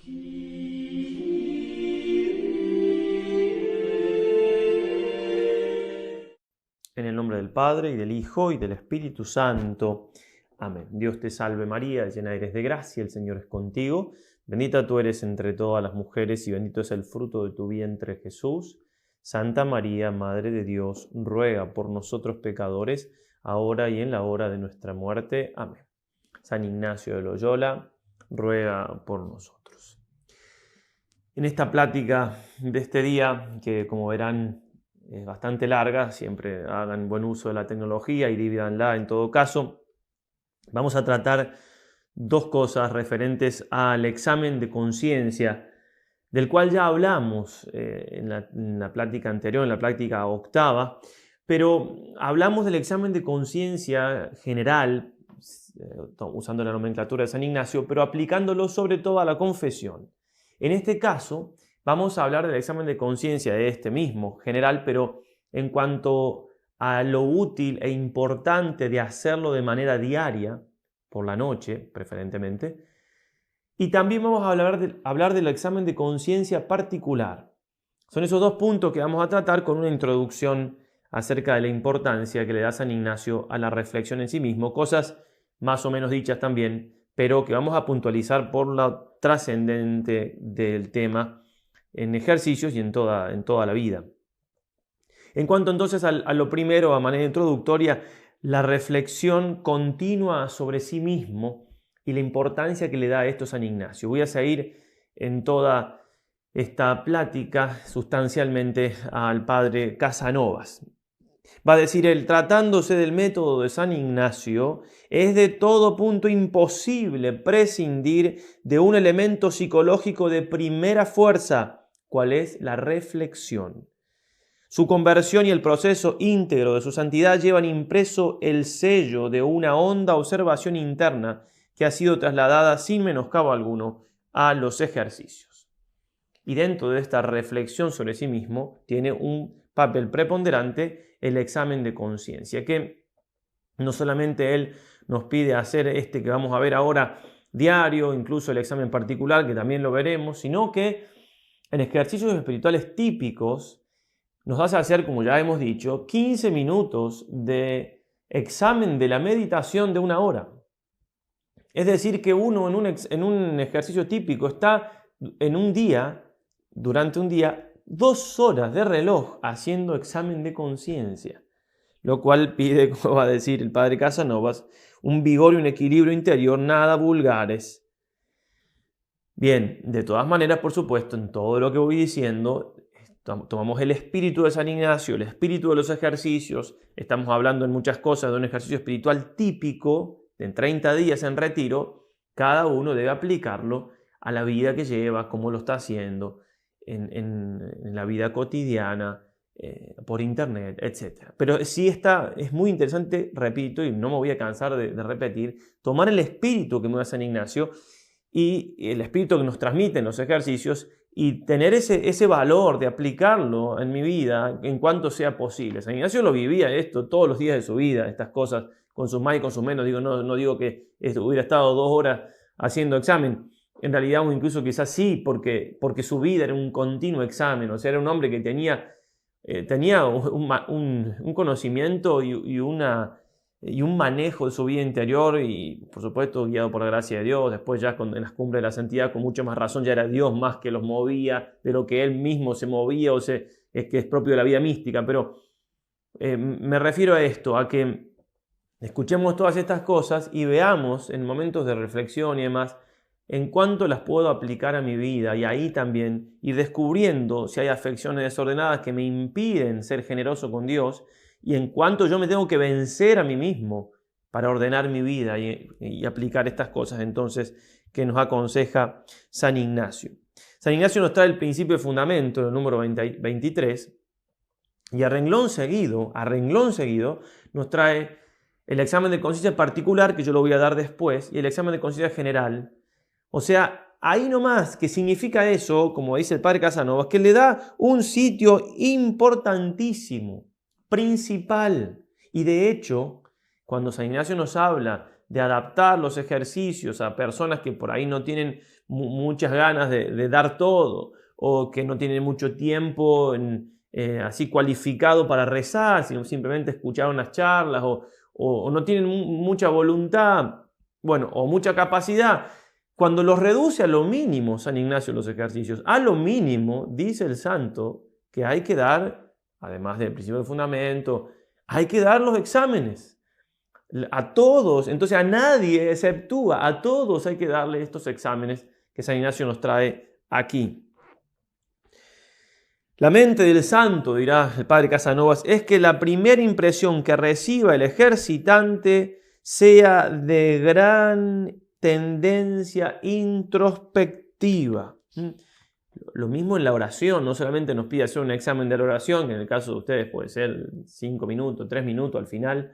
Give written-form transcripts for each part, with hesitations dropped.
En el nombre del Padre, y del Hijo, y del Espíritu Santo. Amén. Dios te salve María, llena eres de gracia, el Señor es contigo. Bendita tú eres entre todas las mujeres, y bendito es el fruto de tu vientre, Jesús. Santa María, Madre de Dios, ruega por nosotros pecadores, ahora y en la hora de nuestra muerte. Amén. San Ignacio de Loyola, ruega por nosotros. En esta plática de este día, que como verán es bastante larga, siempre hagan buen uso de la tecnología y divídanla en todo caso, vamos a tratar dos cosas referentes al examen de conciencia, del cual ya hablamos en la plática anterior, en la plática octava, pero hablamos del examen de conciencia general, usando la nomenclatura de San Ignacio, pero aplicándolo sobre todo a la confesión. En este caso, vamos a hablar del examen de conciencia de este mismo, general, pero en cuanto a lo útil e importante de hacerlo de manera diaria, por la noche preferentemente, y también vamos a hablar del examen de conciencia particular. Son esos dos puntos que vamos a tratar con una introducción acerca de la importancia que le da San Ignacio a la reflexión en sí mismo, cosas más o menos dichas también, pero que vamos a puntualizar por la trascendente del tema en ejercicios y en toda la vida. En cuanto entonces a lo primero, a manera introductoria, la reflexión continua sobre sí mismo y la importancia que le da a esto San Ignacio. Voy a seguir en toda esta plática sustancialmente al padre Casanovas. Va a decir él, tratándose del método de San Ignacio, es de todo punto imposible prescindir de un elemento psicológico de primera fuerza, cual es la reflexión. Su conversión y el proceso íntegro de su santidad llevan impreso el sello de una honda observación interna que ha sido trasladada sin menoscabo alguno a los ejercicios. Y dentro de esta reflexión sobre sí mismo tiene un papel preponderante el examen de conciencia, que no solamente él nos pide hacer este que vamos a ver ahora diario, incluso el examen particular, que también lo veremos, sino que en ejercicios espirituales típicos nos hace hacer, como ya hemos dicho, 15 minutos de examen de la meditación de una hora. Es decir, que uno en un ejercicio típico está en un día, durante un día, 2 horas de reloj haciendo examen de conciencia, lo cual pide, como va a decir el padre Casanovas, un vigor y un equilibrio interior nada vulgares. Bien, de todas maneras, por supuesto, en todo lo que voy diciendo, tomamos el espíritu de San Ignacio, el espíritu de los ejercicios, estamos hablando en muchas cosas de un ejercicio espiritual típico, en 30 días en retiro, cada uno debe aplicarlo a la vida que lleva, cómo lo está haciendo, en la vida cotidiana, por internet, etc. Pero sí es muy interesante, repito, y no me voy a cansar de repetir, tomar el espíritu que me da San Ignacio y el espíritu que nos transmiten los ejercicios y tener ese valor de aplicarlo en mi vida en cuanto sea posible. San Ignacio lo vivía esto todos los días de su vida, estas cosas con sus más y con sus menos. No digo que hubiera estado 2 horas haciendo examen. En realidad, incluso quizás sí, porque su vida era un continuo examen. O sea, era un hombre que tenía un conocimiento y un manejo de su vida interior y, por supuesto, guiado por la gracia de Dios. Después ya en las cumbres de la santidad, con mucha más razón, ya era Dios más que los movía de lo que él mismo se movía que es propio de la vida mística. Pero me refiero a esto, a que escuchemos todas estas cosas y veamos en momentos de reflexión y demás en cuánto las puedo aplicar a mi vida, y ahí también ir descubriendo si hay afecciones desordenadas que me impiden ser generoso con Dios y en cuánto yo me tengo que vencer a mí mismo para ordenar mi vida y aplicar estas cosas entonces que nos aconseja San Ignacio. San Ignacio nos trae el principio de fundamento, en el número 23, y a renglón seguido nos trae el examen de conciencia particular, que yo lo voy a dar después, y el examen de conciencia general. O sea, ahí nomás, ¿qué significa eso? Como dice el padre Casanovas, que le da un sitio importantísimo, principal. Y de hecho, cuando San Ignacio nos habla de adaptar los ejercicios a personas que por ahí no tienen muchas ganas de dar todo, o que no tienen mucho tiempo así cualificado para rezar, sino simplemente escuchar unas charlas, o no tienen mucha voluntad, bueno, o mucha capacidad. Cuando los reduce a lo mínimo, San Ignacio, los ejercicios, a lo mínimo, dice el santo, que hay que dar, además del principio del fundamento, hay que dar los exámenes. A todos, entonces a nadie exceptúa, a todos hay que darle estos exámenes que San Ignacio nos trae aquí. La mente del santo, dirá el padre Casanovas, es que la primera impresión que reciba el ejercitante sea de gran tendencia introspectiva. Lo mismo en la oración, no solamente nos pide hacer un examen de la oración, que en el caso de ustedes puede ser 5 minutos, 3 minutos al final,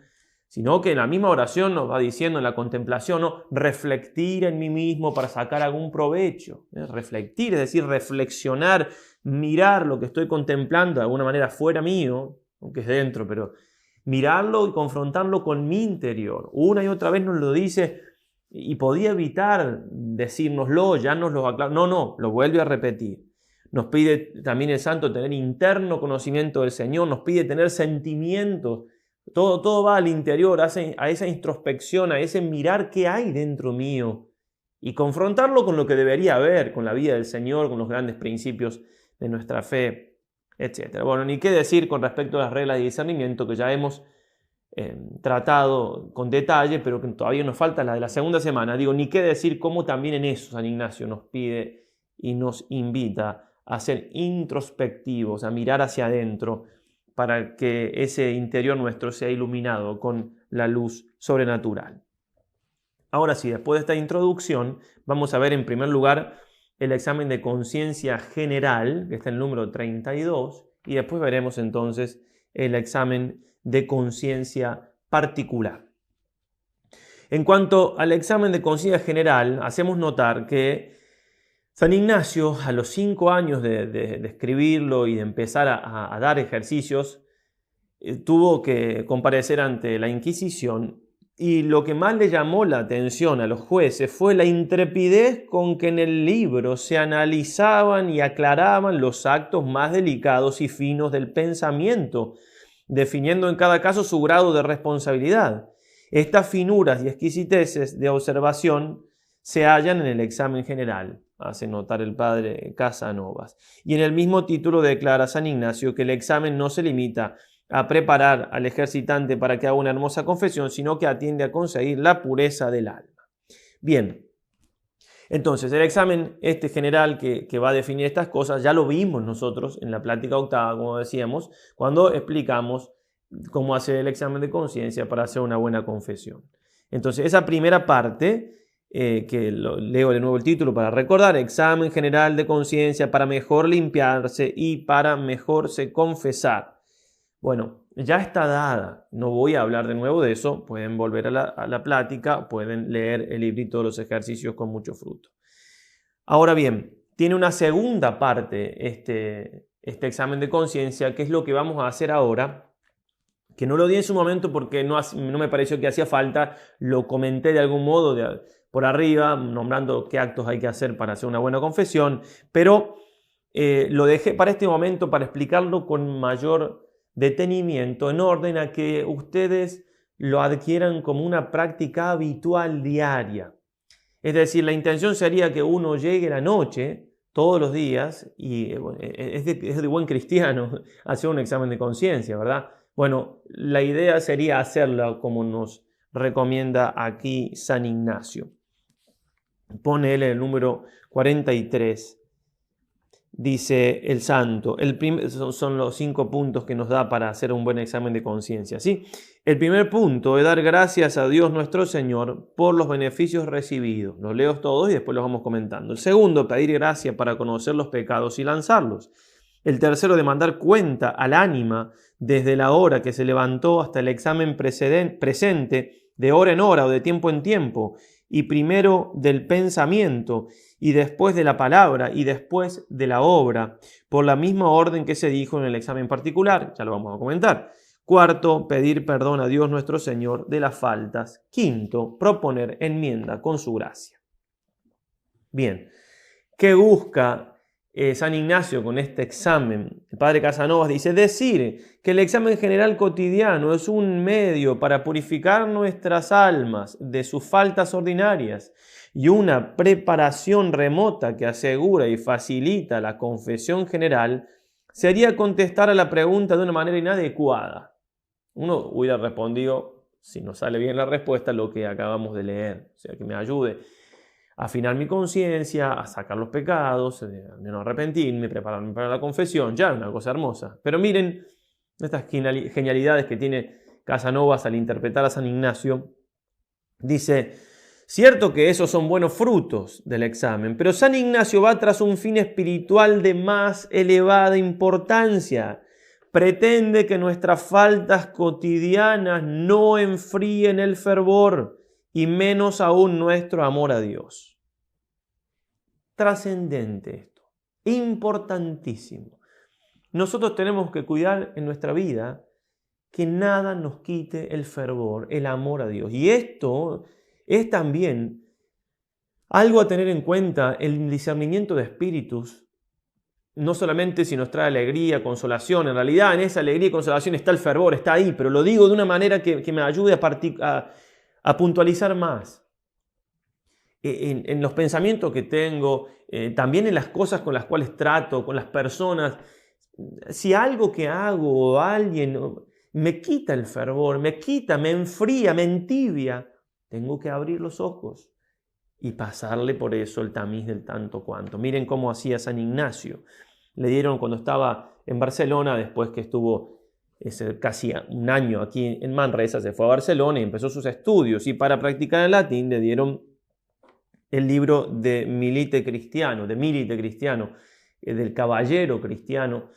sino que en la misma oración nos va diciendo en la contemplación, ¿no? Reflectir en mí mismo para sacar algún provecho. Reflectir, es decir, reflexionar, mirar lo que estoy contemplando de alguna manera fuera mío, aunque es dentro, pero mirarlo y confrontarlo con mi interior. Una y otra vez nos lo dice y podía evitar decírnoslo, ya nos lo aclara. No, lo vuelve a repetir. Nos pide también el santo tener interno conocimiento del Señor, nos pide tener sentimientos. Todo va al interior, a esa introspección, a ese mirar qué hay dentro mío y confrontarlo con lo que debería haber, con la vida del Señor, con los grandes principios de nuestra fe, etc. Bueno, ni qué decir con respecto a las reglas de discernimiento que ya hemos tratado con detalle, pero que todavía nos falta la de la segunda semana. Digo, ni qué decir cómo también en eso San Ignacio nos pide y nos invita a ser introspectivos, a mirar hacia adentro, para que ese interior nuestro sea iluminado con la luz sobrenatural. Ahora sí, después de esta introducción, vamos a ver en primer lugar el examen de conciencia general, que está en el número 32, y después veremos entonces el examen de conciencia particular. En cuanto al examen de conciencia general, hacemos notar que San Ignacio, a los 5 años de escribirlo y de empezar a dar ejercicios, tuvo que comparecer ante la Inquisición, y lo que más le llamó la atención a los jueces fue la intrepidez con que en el libro se analizaban y aclaraban los actos más delicados y finos del pensamiento, definiendo en cada caso su grado de responsabilidad. Estas finuras y exquisiteces de observación se hallan en el examen general, hace notar el padre Casanovas. Y en el mismo título declara San Ignacio que el examen no se limita a preparar al ejercitante para que haga una hermosa confesión, sino que atiende a conseguir la pureza del alma. Bien, entonces el examen general que va a definir estas cosas ya lo vimos nosotros en la plática octava, como decíamos, cuando explicamos cómo hacer el examen de conciencia para hacer una buena confesión. Entonces esa primera parte, que leo de nuevo el título para recordar: examen general de conciencia para mejor limpiarse y para mejorse confesar. Bueno, ya está dada, no voy a hablar de nuevo de eso, pueden volver a la plática, pueden leer el librito de los ejercicios con mucho fruto. Ahora bien, tiene una segunda parte este examen de conciencia, que es lo que vamos a hacer ahora, que no lo di en su momento porque no me pareció que hacía falta, lo comenté de algún modo por arriba, nombrando qué actos hay que hacer para hacer una buena confesión, pero lo dejé para este momento para explicarlo con mayor detenimiento, en orden a que ustedes lo adquieran como una práctica habitual diaria. Es decir, la intención sería que uno llegue la noche, todos los días, y es de buen cristiano hacer un examen de conciencia, ¿verdad? Bueno, la idea sería hacerlo como nos recomienda aquí San Ignacio. Pone él el número 43. Dice el santo, son los 5 puntos que nos da para hacer un buen examen de conciencia, ¿sí? El primer punto es dar gracias a Dios nuestro Señor por los beneficios recibidos. Los leo todos y después los vamos comentando. El segundo, pedir gracia para conocer los pecados y lanzarlos. El tercero, demandar cuenta al ánima desde la hora que se levantó hasta el examen presente, de hora en hora o de tiempo en tiempo, y primero del pensamiento, y después de la palabra, y después de la obra, por la misma orden que se dijo en el examen particular. Ya lo vamos a comentar. Cuarto, pedir perdón a Dios nuestro Señor de las faltas. Quinto, proponer enmienda con su gracia. Bien, ¿qué busca San Ignacio con este examen? El padre Casanovas dice, decir que el examen general cotidiano es un medio para purificar nuestras almas de sus faltas ordinarias y una preparación remota que asegura y facilita la confesión general, sería contestar a la pregunta de una manera inadecuada. Uno hubiera respondido, si no sale bien la respuesta, lo que acabamos de leer, o sea, que me ayude a afinar mi conciencia, a sacar los pecados, de no arrepentirme, prepararme para la confesión, ya es una cosa hermosa. Pero miren estas genialidades que tiene Casanovas al interpretar a San Ignacio. Dice, cierto que esos son buenos frutos del examen, pero San Ignacio va tras un fin espiritual de más elevada importancia. Pretende que nuestras faltas cotidianas no enfríen el fervor y menos aún nuestro amor a Dios. Trascendente esto, importantísimo. Nosotros tenemos que cuidar en nuestra vida que nada nos quite el fervor, el amor a Dios. Y esto es también algo a tener en cuenta, el discernimiento de espíritus. No solamente si nos trae alegría, consolación, en realidad en esa alegría y consolación está el fervor, está ahí, pero lo digo de una manera que me ayude a puntualizar más. En los pensamientos que tengo, también en las cosas con las cuales trato, con las personas. Si algo que hago o alguien me quita el fervor, me enfría, me entibia, tengo que abrir los ojos y pasarle por eso el tamiz del tanto cuanto. Miren cómo hacía San Ignacio. Le dieron cuando estaba en Barcelona, después que estuvo casi un año aquí en Manresa, se fue a Barcelona y empezó sus estudios. Y para practicar el latín le dieron el libro de Milite Cristiano, del caballero cristiano,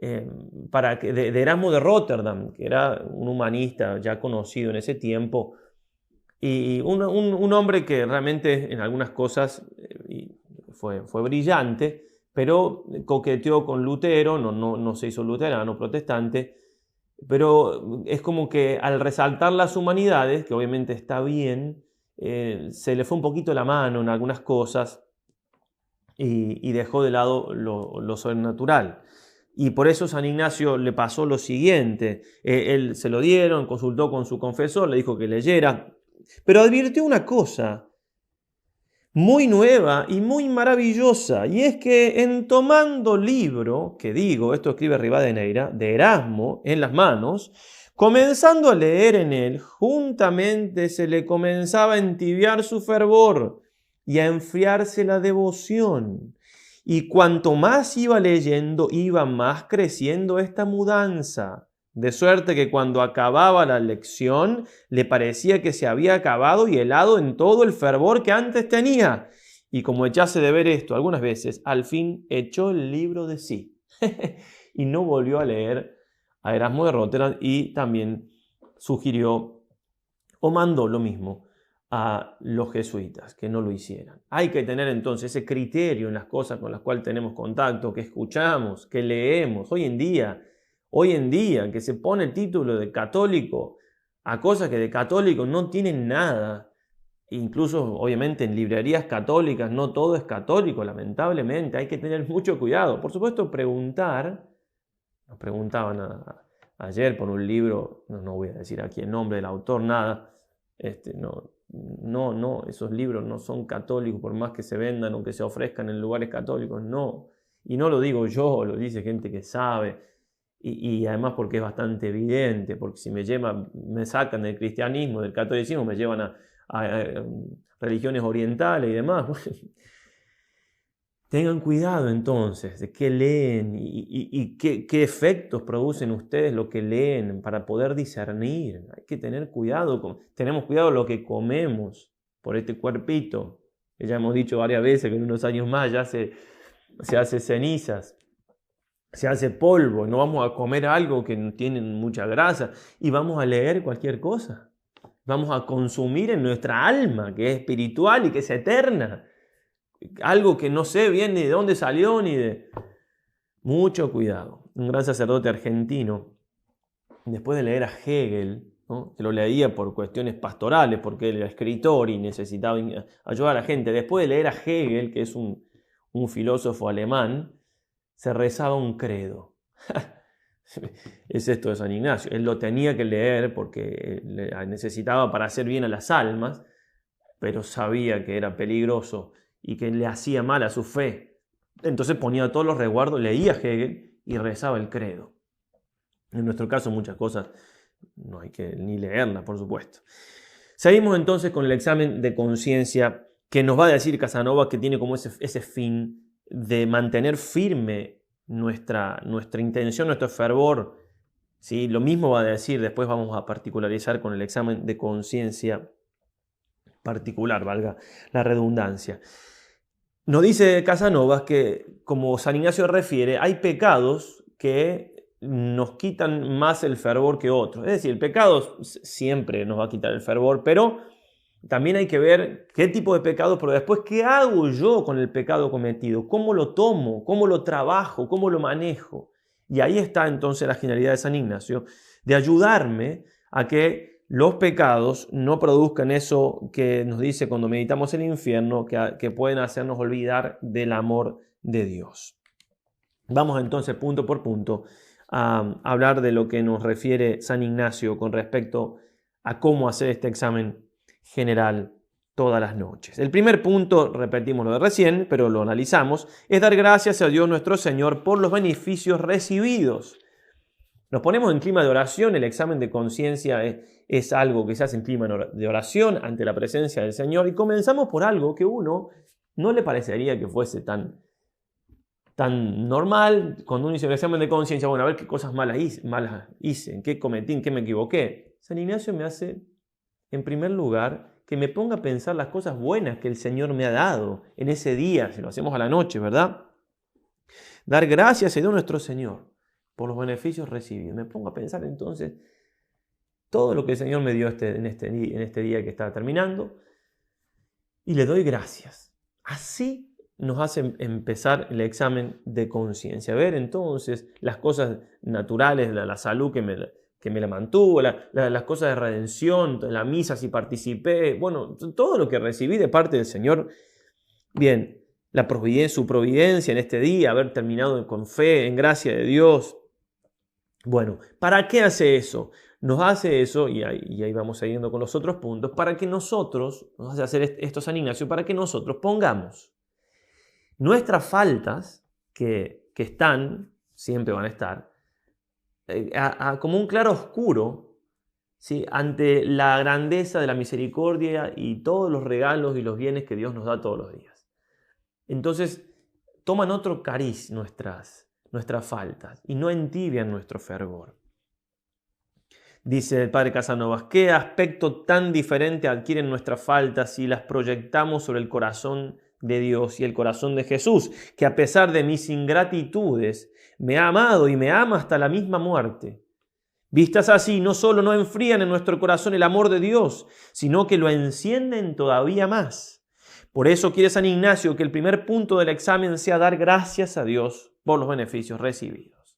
de Erasmo de Rotterdam, que era un humanista ya conocido en ese tiempo, y un hombre que realmente en algunas cosas fue brillante, pero coqueteó con Lutero, no se hizo luterano, protestante, pero es como que al resaltar las humanidades, que obviamente está bien, se le fue un poquito la mano en algunas cosas y dejó de lado lo sobrenatural. Y por eso San Ignacio le pasó lo siguiente. Él se lo dieron, consultó con su confesor, le dijo que leyera, pero advirtió una cosa muy nueva y muy maravillosa, y es que en tomando libro, que digo, esto escribe Rivadeneira, de Erasmo en las manos, comenzando a leer en él, juntamente se le comenzaba a entibiar su fervor y a enfriarse la devoción. Y cuanto más iba leyendo, iba más creciendo esta mudanza. De suerte que cuando acababa la lección, le parecía que se había acabado y helado en todo el fervor que antes tenía. Y como echase de ver esto algunas veces, al fin echó el libro de sí y no volvió a leer a Erasmo de Rotterdam, y también sugirió o mandó lo mismo a los jesuitas, que no lo hicieran. Hay que tener entonces ese criterio en las cosas con las cuales tenemos contacto, que escuchamos, que leemos. Hoy en día, que se pone el título de católico a cosas que de católico no tienen nada. Incluso, obviamente, en librerías católicas no todo es católico, lamentablemente. Hay que tener mucho cuidado. Por supuesto, preguntar. Nos preguntaban ayer por un libro, no voy a decir aquí el nombre del autor, nada. No, esos libros no son católicos, por más que se vendan o que se ofrezcan en lugares católicos, no. Y no lo digo yo, lo dice gente que sabe. Y además porque es bastante evidente, porque si me sacan del cristianismo, del catolicismo, me llevan a religiones orientales y demás. Tengan cuidado entonces de qué leen y qué efectos producen ustedes lo que leen para poder discernir. Hay que tener cuidado, tenemos cuidado lo que comemos por este cuerpito, que ya hemos dicho varias veces que en unos años más ya se hace cenizas. Se hace polvo, no vamos a comer algo que tiene mucha grasa y vamos a leer cualquier cosa. Vamos a consumir en nuestra alma, que es espiritual y que es eterna. Algo que no sé bien ni de dónde salió ni de... Mucho cuidado. Un gran sacerdote argentino después de leer a Hegel, ¿no?, que lo leía por cuestiones pastorales, porque él era escritor y necesitaba ayudar a la gente, después de leer a Hegel, que es un filósofo alemán, se rezaba un credo. Es esto de San Ignacio. Él lo tenía que leer porque necesitaba para hacer bien a las almas, pero sabía que era peligroso y que le hacía mal a su fe. Entonces ponía todos los resguardos, leía Hegel y rezaba el credo. En nuestro caso muchas cosas no hay que ni leerlas, por supuesto. Seguimos entonces con el examen de conciencia que nos va a decir Casanova, que tiene como ese fin de mantener firme nuestra intención, nuestro fervor. ¿Sí? Lo mismo va a decir, después vamos a particularizar con el examen de conciencia particular, valga la redundancia. Nos dice Casanova que, como San Ignacio refiere, hay pecados que nos quitan más el fervor que otros. Es decir, el pecado siempre nos va a quitar el fervor, pero también hay que ver qué tipo de pecado, pero después qué hago yo con el pecado cometido, cómo lo tomo, cómo lo trabajo, cómo lo manejo. Y ahí está entonces la genialidad de San Ignacio, de ayudarme a que los pecados no produzcan eso que nos dice cuando meditamos el infierno, que pueden hacernos olvidar del amor de Dios. Vamos entonces punto por punto a hablar de lo que nos refiere San Ignacio con respecto a cómo hacer este examen general todas las noches. El primer punto, repetimos lo de recién, pero lo analizamos, es dar gracias a Dios nuestro Señor por los beneficios recibidos. Nos ponemos en clima de oración, el examen de conciencia es algo que se hace en clima de oración ante la presencia del Señor, y comenzamos por algo que uno no le parecería que fuese tan normal. Cuando uno hizo el examen de conciencia, bueno, a ver qué cosas malas hice, en qué cometí, en qué me equivoqué. San Ignacio me hace, en primer lugar, que me ponga a pensar las cosas buenas que el Señor me ha dado en ese día, si lo hacemos a la noche, ¿verdad? Dar gracias a Dios nuestro Señor por los beneficios recibidos. Me pongo a pensar entonces todo lo que el Señor me dio en este día que está terminando y le doy gracias. Así nos hace empezar el examen de conciencia. Ver entonces las cosas naturales, la salud que me la mantuvo, las cosas de redención, la misa si participé, bueno, todo lo que recibí de parte del Señor. Bien, su providencia en este día, haber terminado con fe, en gracia de Dios. Bueno, ¿para qué hace eso? Nos hace eso, y ahí vamos siguiendo con los otros puntos, para que nosotros, nos hace hacer esto San Ignacio, para que nosotros pongamos nuestras faltas, que están, siempre van a estar, como un claro oscuro, ¿sí?, ante la grandeza de la misericordia y todos los regalos y los bienes que Dios nos da todos los días. Entonces, toman otro cariz nuestras faltas y no entibian nuestro fervor. Dice el padre Casanovas, ¿qué aspecto tan diferente adquieren nuestras faltas si las proyectamos sobre el corazón de Dios y el corazón de Jesús, que a pesar de mis ingratitudes me ha amado y me ama hasta la misma muerte? Vistas así, no solo no enfrían en nuestro corazón el amor de Dios, sino que lo encienden todavía más. Por eso quiere San Ignacio que el primer punto del examen sea dar gracias a Dios por los beneficios recibidos.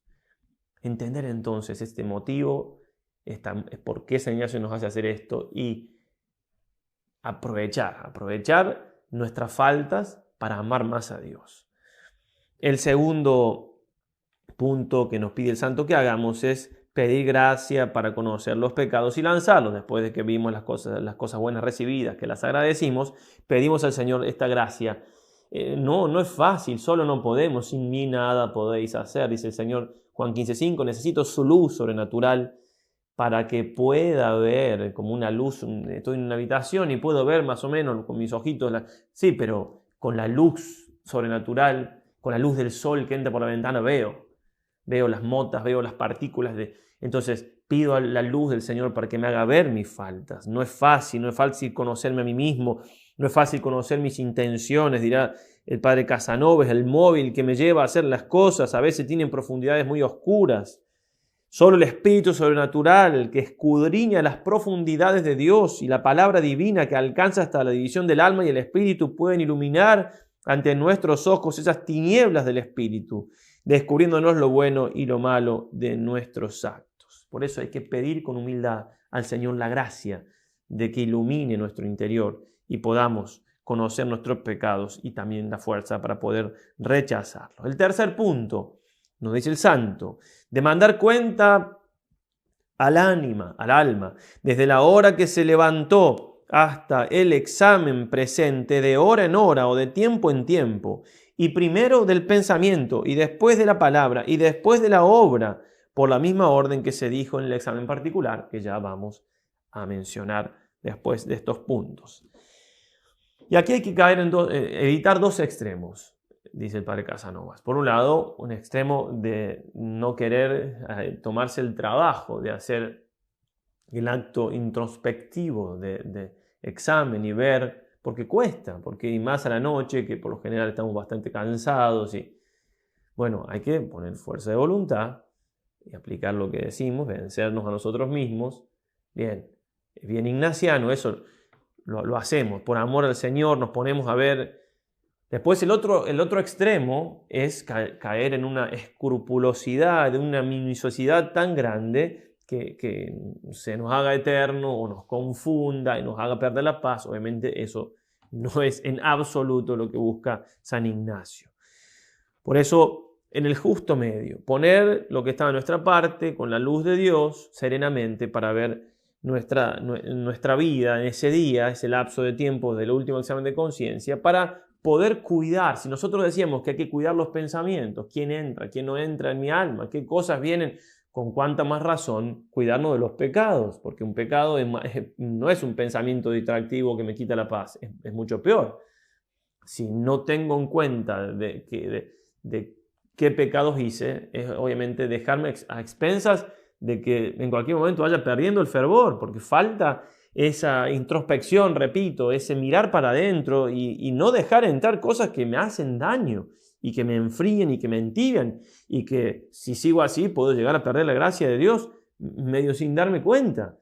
Entender entonces este motivo, por qué San Ignacio nos hace hacer esto, y aprovechar nuestras faltas para amar más a Dios. El segundo punto que nos pide el santo que hagamos es pedir gracia para conocer los pecados y lanzarlos. Después de que vimos las cosas buenas recibidas, que las agradecimos, pedimos al Señor esta gracia. No es fácil, solo no podemos, sin mí nada podéis hacer, dice el Señor Juan 15:5, necesito su luz sobrenatural para que pueda ver como una luz. Estoy en una habitación y puedo ver más o menos con mis ojitos, sí, pero con la luz sobrenatural, con la luz del sol que entra por la ventana, veo las motas, veo las partículas entonces pido a la luz del Señor para que me haga ver mis faltas. No es fácil conocerme a mí mismo, no es fácil conocer mis intenciones, dirá el padre Casanova, es el móvil que me lleva a hacer las cosas, a veces tienen profundidades muy oscuras. Solo el Espíritu sobrenatural que escudriña las profundidades de Dios y la palabra divina que alcanza hasta la división del alma y el Espíritu pueden iluminar ante nuestros ojos esas tinieblas del Espíritu, descubriéndonos lo bueno y lo malo de nuestros actos. Por eso hay que pedir con humildad al Señor la gracia de que ilumine nuestro interior y podamos conocer nuestros pecados y también la fuerza para poder rechazarlos. El tercer punto, nos dice el santo, de mandar cuenta al alma, desde la hora que se levantó hasta el examen presente, de hora en hora o de tiempo en tiempo, y primero del pensamiento, y después de la palabra, y después de la obra, por la misma orden que se dijo en el examen particular, que ya vamos a mencionar después de estos puntos. Y aquí hay que caer en evitar dos extremos, dice el padre Casanovas. Por un lado, un extremo de no querer tomarse el trabajo de hacer el acto introspectivo de examen y ver, porque cuesta, porque y más a la noche, que por lo general estamos bastante cansados. Y bueno, hay que poner fuerza de voluntad y aplicar lo que decimos, vencernos a nosotros mismos. Bien ignaciano, eso lo hacemos por amor al Señor, nos ponemos a ver. Después el otro extremo es caer en una escrupulosidad, de una minuciosidad tan grande que se nos haga eterno o nos confunda y nos haga perder la paz. Obviamente eso no es en absoluto lo que busca San Ignacio. Por eso, en el justo medio, poner lo que está de nuestra parte con la luz de Dios serenamente para ver nuestra vida en ese día, ese lapso de tiempo del último examen de conciencia, para poder cuidar. Si nosotros decíamos que hay que cuidar los pensamientos, quién entra, quién no entra en mi alma, qué cosas vienen, con cuánta más razón cuidarnos de los pecados, porque un pecado no es un pensamiento distractivo que me quita la paz, es mucho peor. Si no tengo en cuenta de qué pecados hice, es obviamente dejarme a expensas de que en cualquier momento vaya perdiendo el fervor, porque falta esa introspección, repito, ese mirar para adentro y no dejar entrar cosas que me hacen daño y que me enfríen y que me entibian y que si sigo así puedo llegar a perder la gracia de Dios medio sin darme cuenta.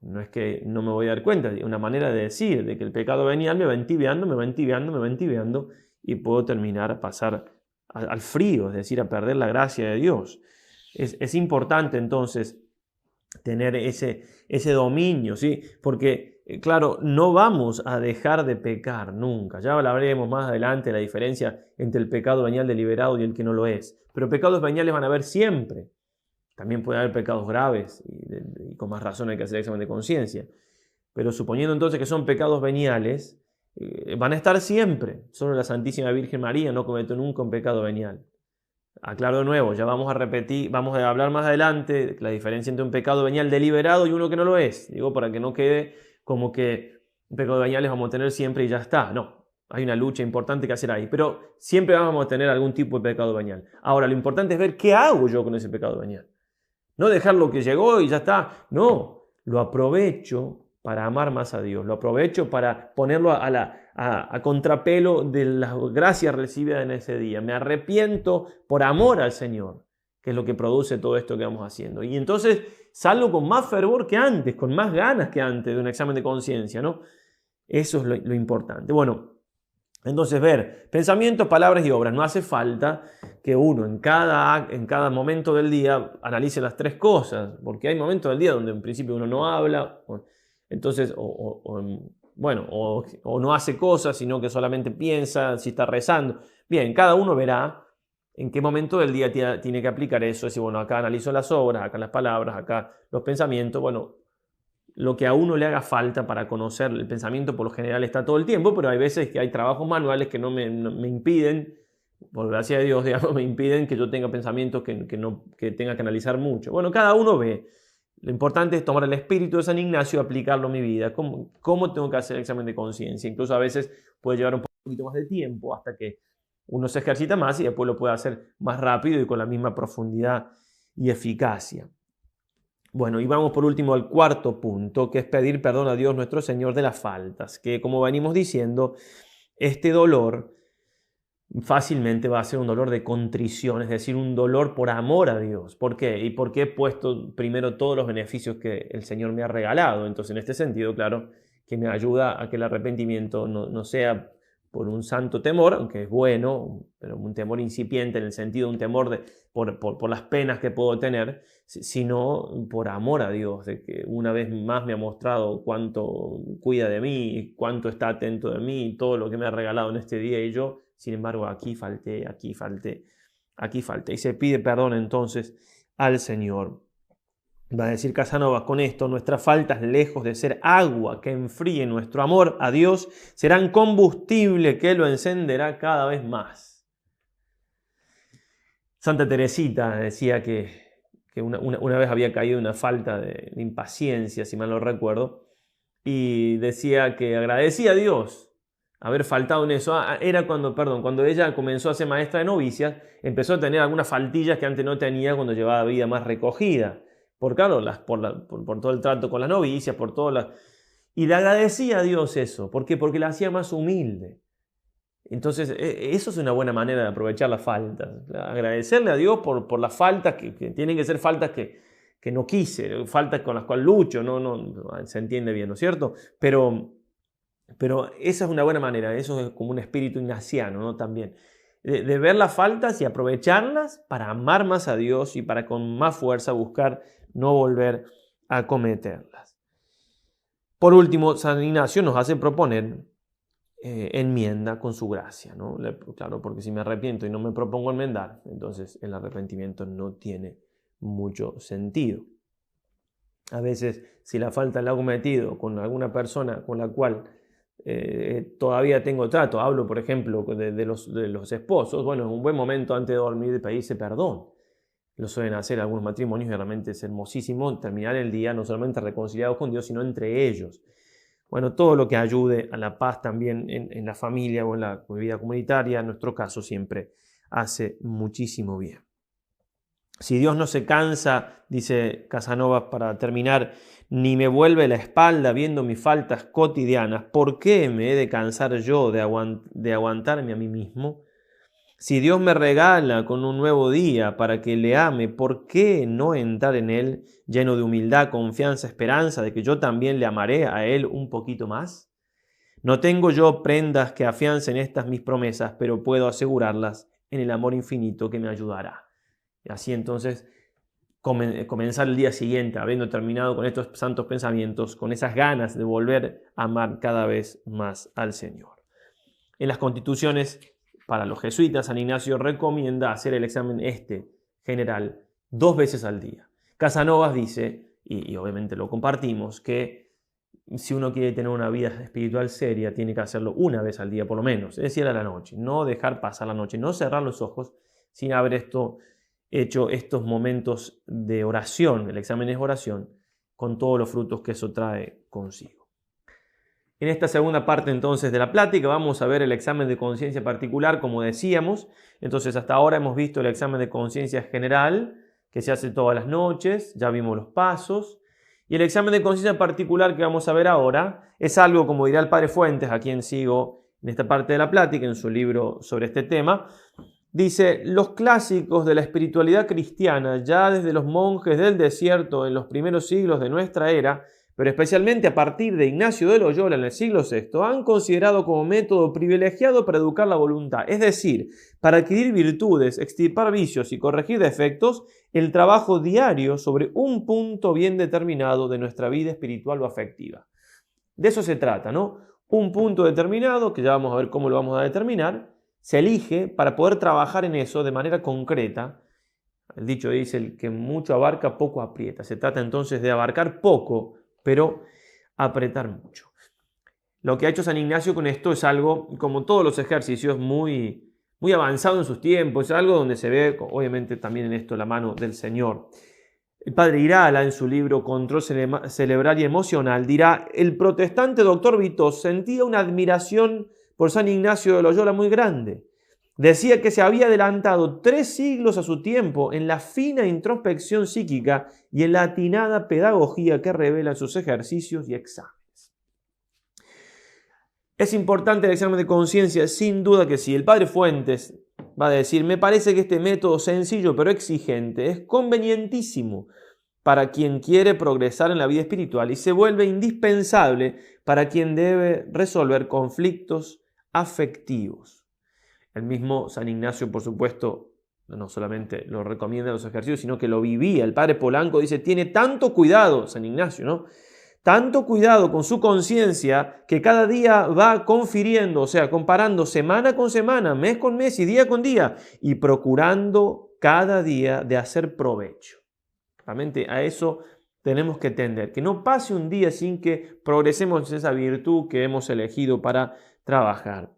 No es que no me voy a dar cuenta, es una manera de decir, de que el pecado venial me va entibiando y puedo terminar a pasar al frío, es decir, a perder la gracia de Dios. Es importante entonces tener ese dominio, ¿sí? Porque, claro, no vamos a dejar de pecar nunca. Ya hablaremos más adelante de la diferencia entre el pecado venial deliberado y el que no lo es. Pero pecados veniales van a haber siempre. También puede haber pecados graves y con más razón hay que hacer examen de conciencia. Pero suponiendo entonces que son pecados veniales, van a estar siempre. Solo la Santísima Virgen María no cometió nunca un pecado venial. Aclaro de nuevo, ya vamos a repetir, vamos a hablar más adelante la diferencia entre un pecado venial deliberado y uno que no lo es. Digo, para que no quede como que un pecado venial les vamos a tener siempre y ya está. No, hay una lucha importante que hacer ahí, pero siempre vamos a tener algún tipo de pecado venial. Ahora, lo importante es ver qué hago yo con ese pecado venial. No dejar lo que llegó y ya está. No, lo aprovecho para amar más a Dios. Lo aprovecho para ponerlo a contrapelo de las gracias recibidas en ese día. Me arrepiento por amor al Señor, que es lo que produce todo esto que vamos haciendo. Y entonces salgo con más fervor que antes, con más ganas que antes de un examen de conciencia, ¿no? Eso es lo importante. Bueno, entonces ver pensamientos, palabras y obras. No hace falta que uno en cada momento del día analice las tres cosas, porque hay momentos del día donde en principio uno no habla, entonces o no hace cosas, sino que solamente piensa, si está rezando. Bien, cada uno verá en qué momento del día tiene que aplicar eso. Es decir, bueno, acá analizo las obras, acá las palabras, acá los pensamientos. Bueno, lo que a uno le haga falta para conocer el pensamiento por lo general está todo el tiempo, pero hay veces que hay trabajos manuales que no me impiden, por gracia de Dios, digamos, me impiden que yo tenga pensamientos que tenga que analizar mucho. Bueno, cada uno ve. Lo importante es tomar el espíritu de San Ignacio y aplicarlo a mi vida. ¿Cómo tengo que hacer el examen de conciencia? Incluso a veces puede llevar un poquito más de tiempo hasta que uno se ejercita más y después lo puede hacer más rápido y con la misma profundidad y eficacia. Bueno, y vamos por último al cuarto punto, que es pedir perdón a Dios nuestro Señor de las faltas, que como venimos diciendo, este dolor fácilmente va a ser un dolor de contrición, es decir, un dolor por amor a Dios. ¿Por qué? ¿Y por qué he puesto primero todos los beneficios que el Señor me ha regalado? Entonces, en este sentido, claro, que me ayuda a que el arrepentimiento no sea por un santo temor, aunque es bueno, pero un temor incipiente en el sentido de un temor por las penas que puedo tener, sino por amor a Dios, de que una vez más me ha mostrado cuánto cuida de mí, cuánto está atento de mí, todo lo que me ha regalado en este día, y yo, sin embargo, aquí falté. Y se pide perdón entonces al Señor. Va a decir Casanova con esto: nuestras faltas, lejos de ser agua que enfríe nuestro amor a Dios, serán combustible que lo encenderá cada vez más. Santa Teresita decía que una vez había caído en una falta de impaciencia, si mal no recuerdo, y decía que agradecía a Dios haber faltado en eso. Era cuando ella comenzó a ser maestra de novicias, empezó a tener algunas faltillas que antes no tenía cuando llevaba vida más recogida. Por claro, por todo el trato con las novicias, y le agradecía a Dios eso. ¿Por qué? Porque la hacía más humilde. Entonces, eso es una buena manera de aprovechar las faltas. Agradecerle a Dios por las faltas, que tienen que ser faltas que no quise, faltas con las cuales lucho, no se entiende bien, ¿no es cierto? Pero esa es una buena manera, eso es como un espíritu ignaciano, ¿no? También. De ver las faltas y aprovecharlas para amar más a Dios y para con más fuerza buscar no volver a cometerlas. Por último, San Ignacio nos hace proponer enmienda con su gracia, ¿no? Claro, porque si me arrepiento y no me propongo enmendar, entonces el arrepentimiento no tiene mucho sentido. A veces, si la falta la he cometido con alguna persona con la cual todavía tengo trato, hablo por ejemplo de los esposos, bueno, es un buen momento antes de dormir de pedirse perdón. Lo suelen hacer algunos matrimonios y realmente es hermosísimo terminar el día no solamente reconciliados con Dios, sino entre ellos. Bueno, todo lo que ayude a la paz también en la familia o en la vida comunitaria, en nuestro caso, siempre hace muchísimo bien. Si Dios no se cansa, dice Casanova para terminar, ni me vuelve la espalda viendo mis faltas cotidianas, ¿por qué me he de cansar yo de aguantarme a mí mismo? Si Dios me regala con un nuevo día para que le ame, ¿por qué no entrar en él lleno de humildad, confianza, esperanza de que yo también le amaré a él un poquito más? No tengo yo prendas que afiancen estas mis promesas, pero puedo asegurarlas en el amor infinito que me ayudará. Y así entonces comenzar el día siguiente, habiendo terminado con estos santos pensamientos, con esas ganas de volver a amar cada vez más al Señor. En las constituciones para los jesuitas, San Ignacio recomienda hacer el examen general 2 veces al día. Casanovas dice, y obviamente lo compartimos, que si uno quiere tener una vida espiritual seria, tiene que hacerlo 1 vez al día por lo menos, es decir, a la noche. No dejar pasar la noche, no cerrar los ojos sin haber hecho estos momentos de oración. El examen es oración, con todos los frutos que eso trae consigo. En esta segunda parte entonces de la plática vamos a ver el examen de conciencia particular, como decíamos. Entonces hasta ahora hemos visto el examen de conciencia general, que se hace todas las noches, ya vimos los pasos. Y el examen de conciencia particular que vamos a ver ahora es algo, como dirá el Padre Fuentes, a quien sigo en esta parte de la plática, en su libro sobre este tema. Dice, los clásicos de la espiritualidad cristiana, ya desde los monjes del desierto en los primeros siglos de nuestra era, pero especialmente a partir de Ignacio de Loyola en el siglo VI, han considerado como método privilegiado para educar la voluntad, es decir, para adquirir virtudes, extirpar vicios y corregir defectos, el trabajo diario sobre un punto bien determinado de nuestra vida espiritual o afectiva. De eso se trata, ¿no? Un punto determinado, que ya vamos a ver cómo lo vamos a determinar, se elige para poder trabajar en eso de manera concreta. El dicho dice, el que mucho abarca, poco aprieta. Se trata entonces de abarcar poco, pero apretar mucho. Lo que ha hecho San Ignacio con esto es algo, como todos los ejercicios, muy, muy avanzado en sus tiempos. Es algo donde se ve, obviamente, también en esto la mano del Señor. El padre Irala, en su libro Control Cerebral y Emocional, dirá, el protestante doctor Vitós sentía una admiración por San Ignacio de Loyola muy grande. Decía que se había adelantado 3 siglos a su tiempo en la fina introspección psíquica y en la atinada pedagogía que revela sus ejercicios y exámenes. Es importante el examen de conciencia, sin duda que sí. El padre Fuentes va a decir, me parece que este método sencillo pero exigente es convenientísimo para quien quiere progresar en la vida espiritual y se vuelve indispensable para quien debe resolver conflictos afectivos. El mismo San Ignacio, por supuesto, no solamente lo recomienda los ejercicios, sino que lo vivía. El padre Polanco dice, tiene tanto cuidado, San Ignacio, ¿no? Tanto cuidado con su conciencia que cada día va confiriendo, o sea, comparando semana con semana, mes con mes y día con día, y procurando cada día de hacer provecho. Realmente a eso tenemos que tender, que no pase un día sin que progresemos en esa virtud que hemos elegido para trabajar.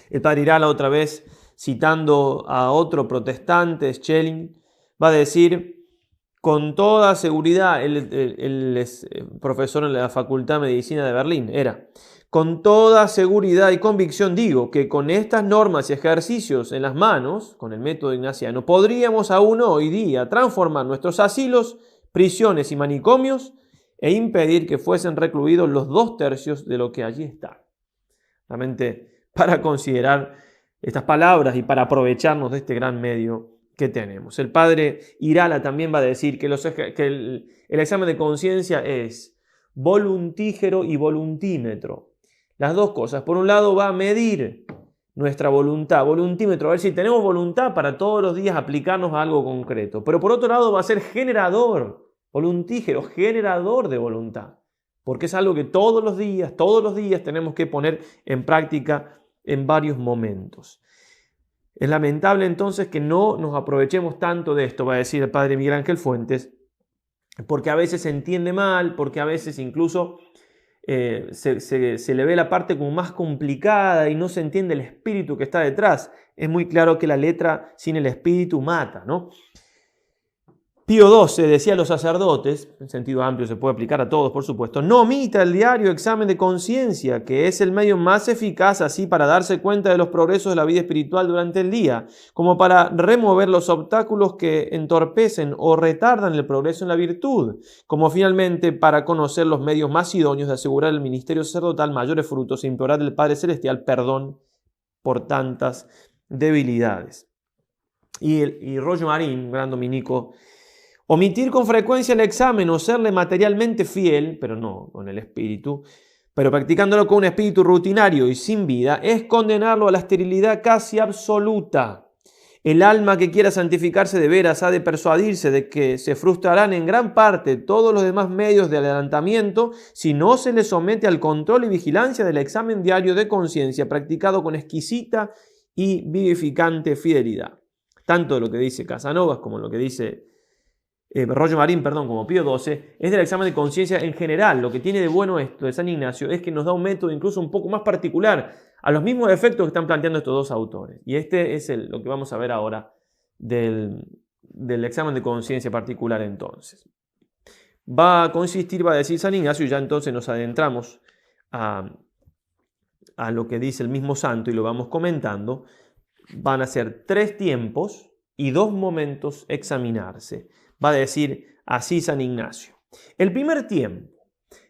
El padre Irala, otra vez citando a otro protestante, Schelling, va a decir, con toda seguridad, él es profesor en la Facultad de Medicina de Berlín, con toda seguridad y convicción digo que con estas normas y ejercicios en las manos, con el método ignaciano, podríamos aún hoy día transformar nuestros asilos, prisiones y manicomios e impedir que fuesen recluidos los 2/3 de lo que allí está. Realmente, para considerar estas palabras y para aprovecharnos de este gran medio que tenemos. El padre Irala también va a decir que el examen de conciencia es voluntígero y voluntímetro. Las dos cosas. Por un lado va a medir nuestra voluntad, voluntímetro, a ver si tenemos voluntad para todos los días aplicarnos a algo concreto. Pero por otro lado va a ser generador, voluntígero, generador de voluntad. Porque es algo que todos los días tenemos que poner en práctica en varios momentos. Es lamentable entonces que no nos aprovechemos tanto de esto, va a decir el padre Miguel Ángel Fuentes, porque a veces se entiende mal, porque a veces incluso se le ve la parte como más complicada y no se entiende el espíritu que está detrás. Es muy claro que la letra sin el espíritu mata, ¿no? Pío XII decía a los sacerdotes, en sentido amplio se puede aplicar a todos por supuesto, no omita el diario examen de conciencia, que es el medio más eficaz así para darse cuenta de los progresos de la vida espiritual durante el día, como para remover los obstáculos que entorpecen o retardan el progreso en la virtud, como finalmente para conocer los medios más idóneos de asegurar el ministerio sacerdotal mayores frutos e implorar del Padre Celestial perdón por tantas debilidades. Y Roger Marín, un gran dominico, omitir con frecuencia el examen o serle materialmente fiel, pero no con el espíritu, pero practicándolo con un espíritu rutinario y sin vida, es condenarlo a la esterilidad casi absoluta. El alma que quiera santificarse de veras ha de persuadirse de que se frustrarán en gran parte todos los demás medios de adelantamiento si no se le somete al control y vigilancia del examen diario de conciencia practicado con exquisita y vivificante fidelidad. Tanto lo que dice Casanovas como lo que dice Roger Marín, como Pío XII, es del examen de conciencia en general. Lo que tiene de bueno esto de San Ignacio es que nos da un método incluso un poco más particular a los mismos efectos que están planteando estos dos autores. Y este es lo que vamos a ver ahora del examen de conciencia particular entonces. Va a consistir, va a decir San Ignacio, y ya entonces nos adentramos a lo que dice el mismo santo y lo vamos comentando. Van a ser 3 tiempos y 2 momentos examinarse. Va a decir así San Ignacio. El primer tiempo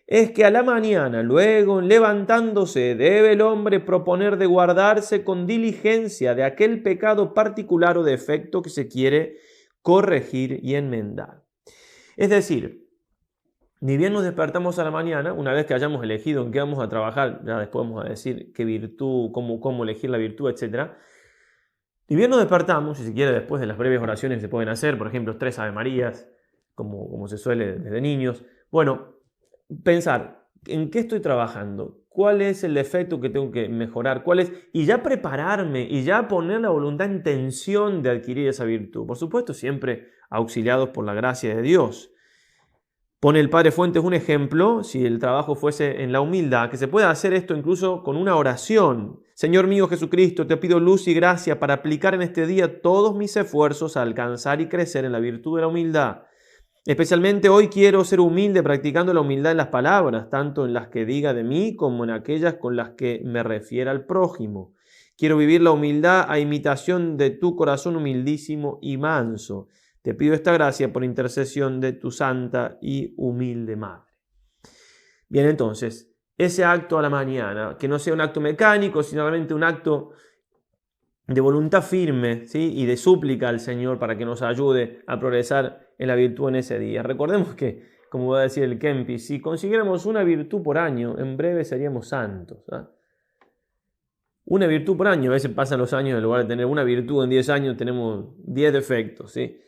es que a la mañana, luego levantándose, debe el hombre proponer de guardarse con diligencia de aquel pecado particular o defecto que se quiere corregir y enmendar. Es decir, ni bien nos despertamos a la mañana, una vez que hayamos elegido en qué vamos a trabajar, ya después vamos a decir qué virtud, cómo elegir la virtud, etc. Ni bien nos despertamos, si se quiere, después de las breves oraciones que se pueden hacer, por ejemplo, 3 Ave Marías, como se suele desde niños. Bueno, pensar en qué estoy trabajando, cuál es el defecto que tengo que mejorar, y ya prepararme y ya poner la voluntad en tensión de adquirir esa virtud. Por supuesto, siempre auxiliados por la gracia de Dios. Pone el padre Fuentes un ejemplo, si el trabajo fuese en la humildad, que se puede hacer esto incluso con una oración. Señor mío Jesucristo, te pido luz y gracia para aplicar en este día todos mis esfuerzos a alcanzar y crecer en la virtud de la humildad. Especialmente hoy quiero ser humilde practicando la humildad en las palabras, tanto en las que diga de mí como en aquellas con las que me refiera al prójimo. Quiero vivir la humildad a imitación de tu corazón humildísimo y manso. Te pido esta gracia por intercesión de tu santa y humilde madre. Bien, entonces, ese acto a la mañana, que no sea un acto mecánico, sino realmente un acto de voluntad firme, ¿sí? Y de súplica al Señor para que nos ayude a progresar en la virtud en ese día. Recordemos que, como va a decir el Kempis, si consiguiéramos una virtud por año, en breve seríamos santos, ¿eh? Una virtud por año. A veces pasan los años, en lugar de tener una virtud en 10 años, tenemos 10 defectos, ¿sí?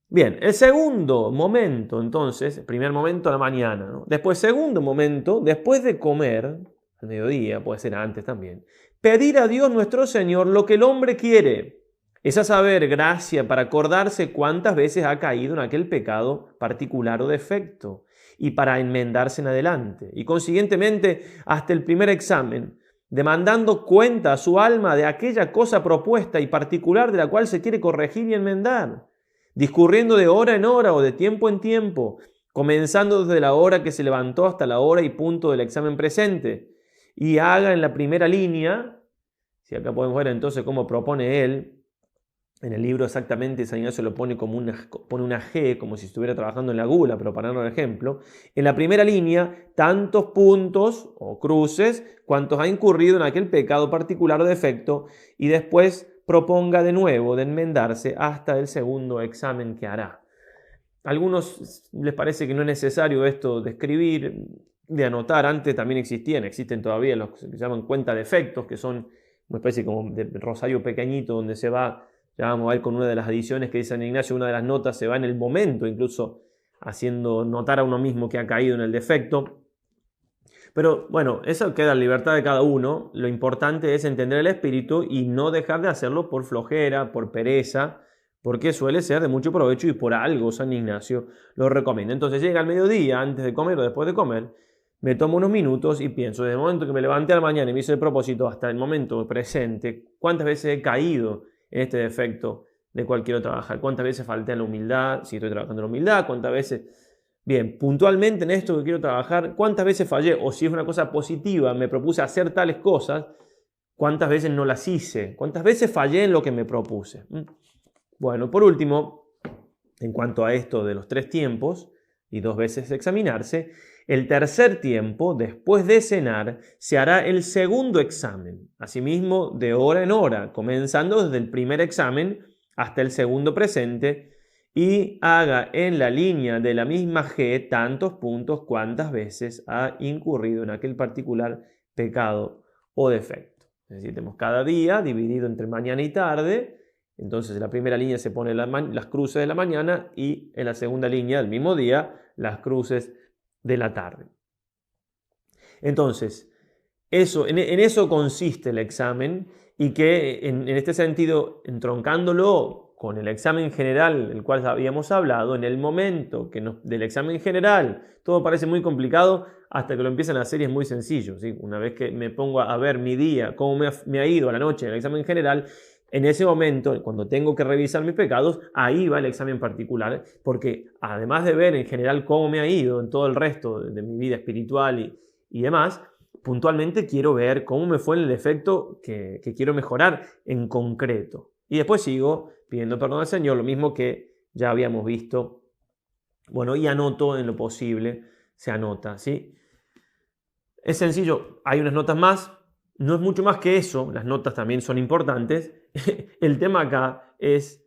Bien, el segundo momento, entonces, primer momento a la mañana, ¿no? Después, segundo momento, después de comer, al mediodía, puede ser antes también, pedir a Dios nuestro Señor lo que el hombre quiere. Es a saber, gracia para acordarse cuántas veces ha caído en aquel pecado particular o defecto y para enmendarse en adelante. Y consiguientemente, hasta el primer examen, demandando cuenta a su alma de aquella cosa propuesta y particular de la cual se quiere corregir y enmendar, discurriendo de hora en hora o de tiempo en tiempo, comenzando desde la hora que se levantó hasta la hora y punto del examen presente, y haga en la primera línea, si acá podemos ver entonces cómo propone él, en el libro exactamente San Ignacio lo pone como pone una G, como si estuviera trabajando en la gula, pero para dar un ejemplo. En la primera línea, tantos puntos o cruces, cuantos ha incurrido en aquel pecado particular o defecto, y después proponga de nuevo de enmendarse hasta el segundo examen que hará. A algunos les parece que no es necesario esto de escribir, de anotar. Antes también existen todavía los que se llaman cuenta de efectos, que son una especie como de rosario pequeñito donde se va. Ya vamos a ver con una de las adiciones que dice San Ignacio, una de las notas se va en el momento, incluso haciendo notar a uno mismo que ha caído en el defecto. Pero bueno, eso queda en libertad de cada uno. Lo importante es entender el espíritu y no dejar de hacerlo por flojera, por pereza, porque suele ser de mucho provecho y por algo San Ignacio lo recomienda. Entonces llega al mediodía, antes de comer o después de comer, me tomo unos minutos y pienso, desde el momento que me levanté a la mañana y me hice el propósito hasta el momento presente, ¿cuántas veces he caído en este defecto de cual quiero trabajar? ¿Cuántas veces falté a la humildad? Si estoy trabajando en la humildad, ¿cuántas veces? Bien, puntualmente en esto que quiero trabajar, ¿cuántas veces fallé? O si es una cosa positiva, me propuse hacer tales cosas, ¿cuántas veces no las hice? ¿Cuántas veces fallé en lo que me propuse? Bueno, por último, en cuanto a esto de los 3 tiempos y 2 veces examinarse, el tercer tiempo, después de cenar, se hará el segundo examen, asimismo de hora en hora, comenzando desde el primer examen hasta el segundo presente, y haga en la línea de la misma G tantos puntos cuantas veces ha incurrido en aquel particular pecado o defecto. Es decir, tenemos cada día dividido entre mañana y tarde. Entonces en la primera línea se ponen las cruces de la mañana y en la segunda línea del mismo día las cruces de la tarde. Entonces, en eso consiste el examen, y que en este sentido, entroncándolo con el examen general del cual habíamos hablado, en el momento del examen general todo parece muy complicado, hasta que lo empiezan a hacer y es muy sencillo, ¿sí? Una vez que me pongo a ver mi día, cómo me ha ido a la noche en el examen general, en ese momento, cuando tengo que revisar mis pecados, ahí va el examen particular, porque además de ver en general cómo me ha ido en todo el resto de mi vida espiritual y demás, puntualmente quiero ver cómo me fue en el defecto que quiero mejorar en concreto. Y después sigo pidiendo perdón al Señor, lo mismo que ya habíamos visto. Bueno, y anoto en lo posible, se anota, ¿sí? Es sencillo, hay unas notas más. No es mucho más que eso, las notas también son importantes. El tema acá es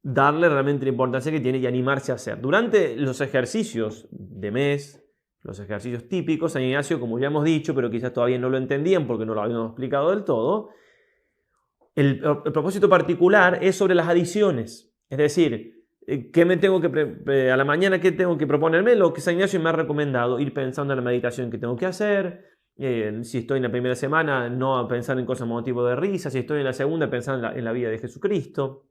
darle realmente la importancia que tiene y animarse a hacer. Durante los ejercicios de mes, los ejercicios típicos, San Ignacio, como ya hemos dicho, pero quizás todavía no lo entendían porque no lo habíamos explicado del todo, el propósito particular es sobre las adiciones. Es decir, ¿qué me tengo que a la mañana qué tengo que proponerme? Lo que San Ignacio me ha recomendado, ir pensando en la meditación que tengo que hacer. Si estoy en la primera semana, no pensar en cosas motivo de risa. Si estoy en la segunda, pensar en la vida de Jesucristo.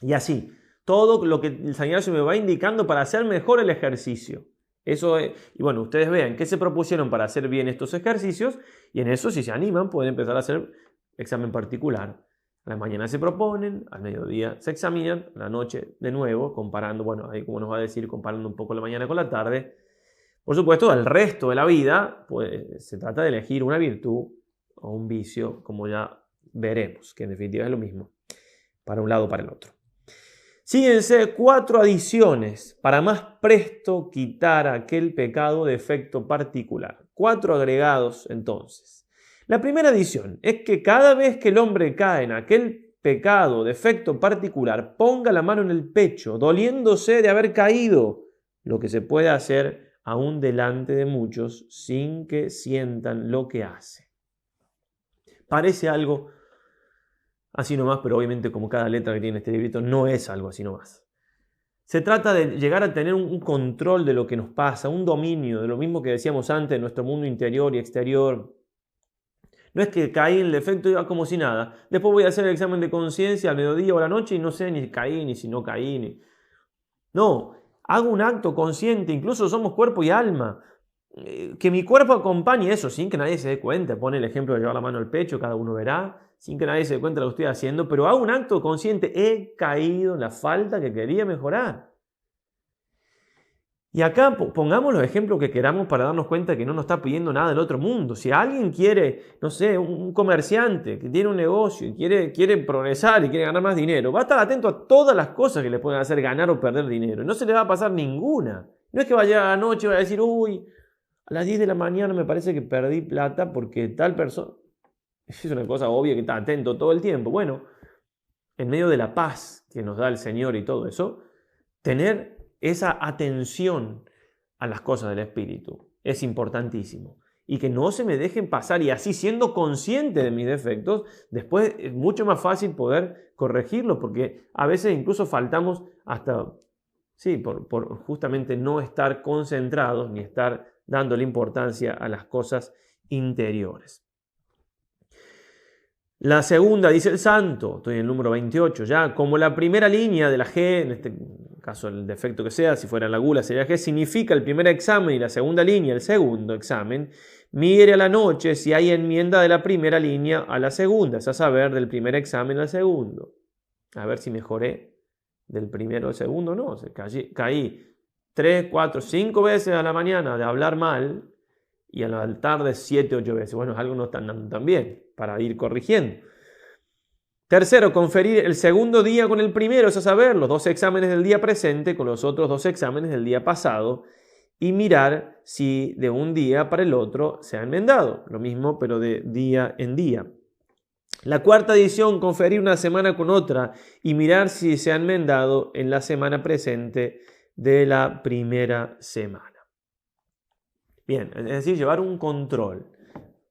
Y así, todo lo que San Ignacio me va indicando para hacer mejor el ejercicio. Eso es, y bueno, ustedes vean qué se propusieron para hacer bien estos ejercicios, y en eso, si se animan, pueden empezar a hacer examen particular. A la mañana se proponen, al mediodía se examinan, a la noche de nuevo, comparando, bueno, ahí como nos va a decir, comparando un poco la mañana con la tarde. Por supuesto, el resto de la vida, pues se trata de elegir una virtud o un vicio, como ya veremos, que en definitiva es lo mismo, para un lado o para el otro. Síguense 4 adiciones para más presto quitar aquel pecado de efecto particular. 4 agregados entonces. La primera adición es que cada vez que el hombre cae en aquel pecado de efecto particular, ponga la mano en el pecho, doliéndose de haber caído, lo que se puede hacer aún delante de muchos sin que sientan lo que hace. Parece algo así nomás, pero obviamente como cada letra que tiene este librito no es algo así nomás. Se trata de llegar a tener un control de lo que nos pasa, un dominio, de lo mismo que decíamos antes, de nuestro mundo interior y exterior. No es que caí en el defecto y va como si nada. Después voy a hacer el examen de conciencia al mediodía o a la noche y no sé ni si caí, ni si no caí. No, hago un acto consciente, incluso somos cuerpo y alma. Que mi cuerpo acompañe eso sin que nadie se dé cuenta. Pone el ejemplo de llevar la mano al pecho, cada uno verá, sin que nadie se dé cuenta de lo que estoy haciendo, pero hago un acto consciente. He caído en la falta que quería mejorar. Y acá pongamos los ejemplos que queramos para darnos cuenta que no nos está pidiendo nada del otro mundo. Si alguien quiere, no sé, un comerciante que tiene un negocio y quiere progresar y quiere ganar más dinero, va a estar atento a todas las cosas que le pueden hacer ganar o perder dinero. No se le va a pasar ninguna. No es que vaya a la noche y vaya a decir, uy, a las 10 de la mañana me parece que perdí plata porque tal persona... Es una cosa obvia que está atento todo el tiempo. Bueno, en medio de la paz que nos da el Señor y todo eso, tener esa atención a las cosas del Espíritu es importantísimo. Y que no se me dejen pasar, y así siendo consciente de mis defectos, después es mucho más fácil poder corregirlos, porque a veces incluso faltamos hasta, sí, por justamente no estar concentrados ni estar dándole importancia a las cosas interiores. La segunda, dice el santo, estoy en el número 28 ya, como la primera línea de la G, en este caso el defecto que sea, si fuera la gula sería G, significa el primer examen y la segunda línea, el segundo examen, mire a la noche si hay enmienda de la primera línea a la segunda, es a saber, del primer examen al segundo. A ver si mejoré del primero al segundo, no, caí 3, 4, 5 veces a la mañana de hablar mal, y a la tarde 7, 8 veces. Bueno, algo no están dando tan bien para ir corrigiendo. Tercero, conferir el segundo día con el primero, es a saber, los 2 exámenes del día presente con los otros 2 exámenes del día pasado y mirar si de un día para el otro se ha enmendado. Lo mismo, pero de día en día. La cuarta edición, conferir una semana con otra y mirar si se ha enmendado en la semana presente de la primera semana. Bien, es decir, llevar un control.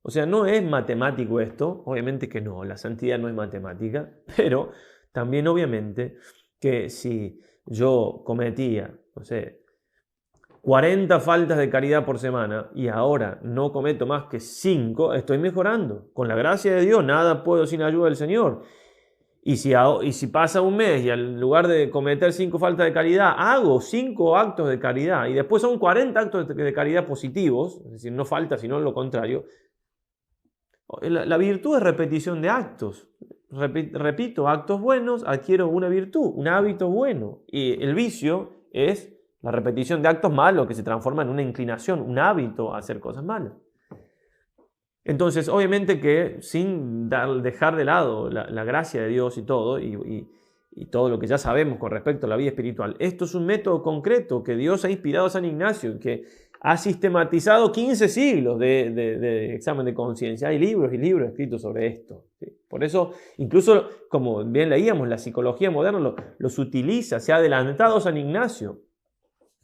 O sea, no es matemático esto, obviamente que no, la santidad no es matemática, pero también obviamente que si yo cometía, no sé, 40 faltas de caridad por semana y ahora no cometo más que 5, estoy mejorando. Con la gracia de Dios, nada puedo sin ayuda del Señor. Y si pasa un mes y en lugar de cometer 5 faltas de caridad, hago 5 actos de caridad y después son 40 actos de caridad positivos, es decir, no falta sino lo contrario, la virtud es repetición de actos. Repito actos buenos, adquiero una virtud, un hábito bueno. Y el vicio es la repetición de actos malos que se transforma en una inclinación, un hábito a hacer cosas malas. Entonces, obviamente que sin dejar de lado la gracia de Dios y todo, y todo lo que ya sabemos con respecto a la vida espiritual, esto es un método concreto que Dios ha inspirado a San Ignacio, que ha sistematizado 15 siglos de examen de conciencia. Hay libros y libros escritos sobre esto. ¿Sí? Por eso, incluso, como bien leíamos, la psicología moderna los utiliza, se ha adelantado San Ignacio.